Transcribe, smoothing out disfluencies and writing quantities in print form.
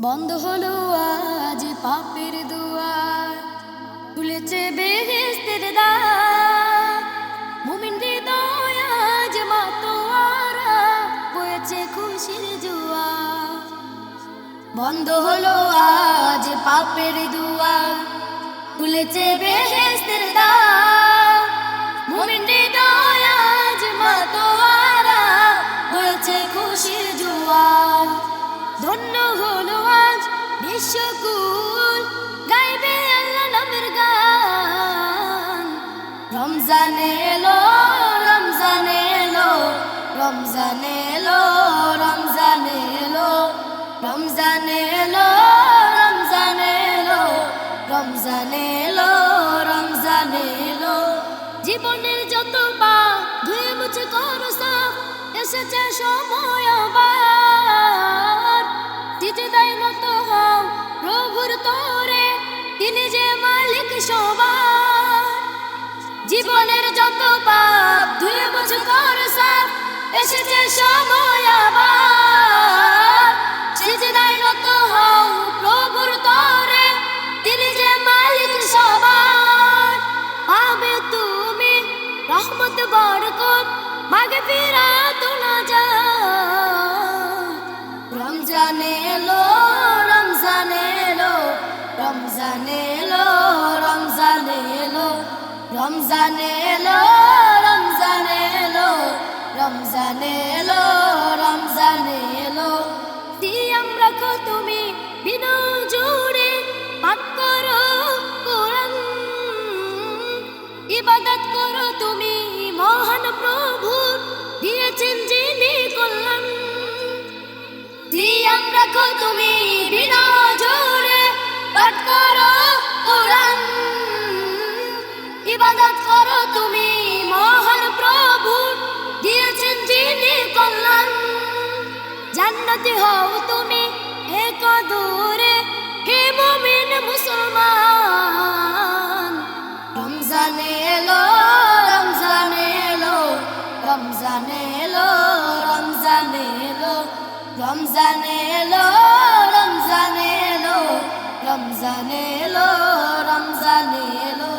বন্ধ হলো আজ পাপের দুয়ার, খুলেছে বেহেশতের দ্বার। মুমিন হৃদয় আজ মাতোয়ারা, বয়েছে খুশির জোয়ার। বন্ধ হলো আজ পাপের দুয়ার, খুলেছে বেহেশতের দ্বার। মুমিন হৃদয় আজ মাতোয়ারা, বয়েছে খুশির জোয়ার। ধন্য হলো আজ বিশ্বকুল, গাইবে আল্লাহ নামের গান। রমজান এলো, রমজান এলো, রমজান এলো, রমজান এলো, রমজান এলো, রমজান এলো, রমজান এলো, রমজান এলো। জীবনের যত পাপ ধুয়ে মুছে করো সাফ, এসেছে সময় আবার। সিজদায় নত হও প্রভুর তরে, তিনি যে মালিক সবার। জীবনের যত পাপ ধুয়ে মুছে করো সাফ, এসেছে সময় আবার। সিজদায় নত হও প্রভুর তরে, তিনি যে মালিক সবার। পাবে তুমি রহমত বরকত, মাগফিরাত নাজাত। রমজান এলো, রমজান এলো, রমজান এলো, রমজান এলো, রমজান এলো, রমজান এলো, রমজান এলো, রমজান এলো। সিয়াম রাখো তুমি বিনা জোরে, পাঠ করো কোরআন। ইবাদত করো তুমি মহান প্রভু, দিয়েছেন যিনি কল্যাণ। সিয়াম রাখো তুমি বিনা জোরে, পাঠ করো কোরআন। ইবাদত করো তুমি মহান প্রভু, দিয়েছেন যিনি কল্যাণ। জান্নাতি হও তুমি এক দূরে, হে মুমিন মুসলমান। রমজান এলো, রমজান এলো, রমজান এলো, রমজান এলো, রমজান এলো, রমজান এলো, রমজান এলো, রমজান এলো।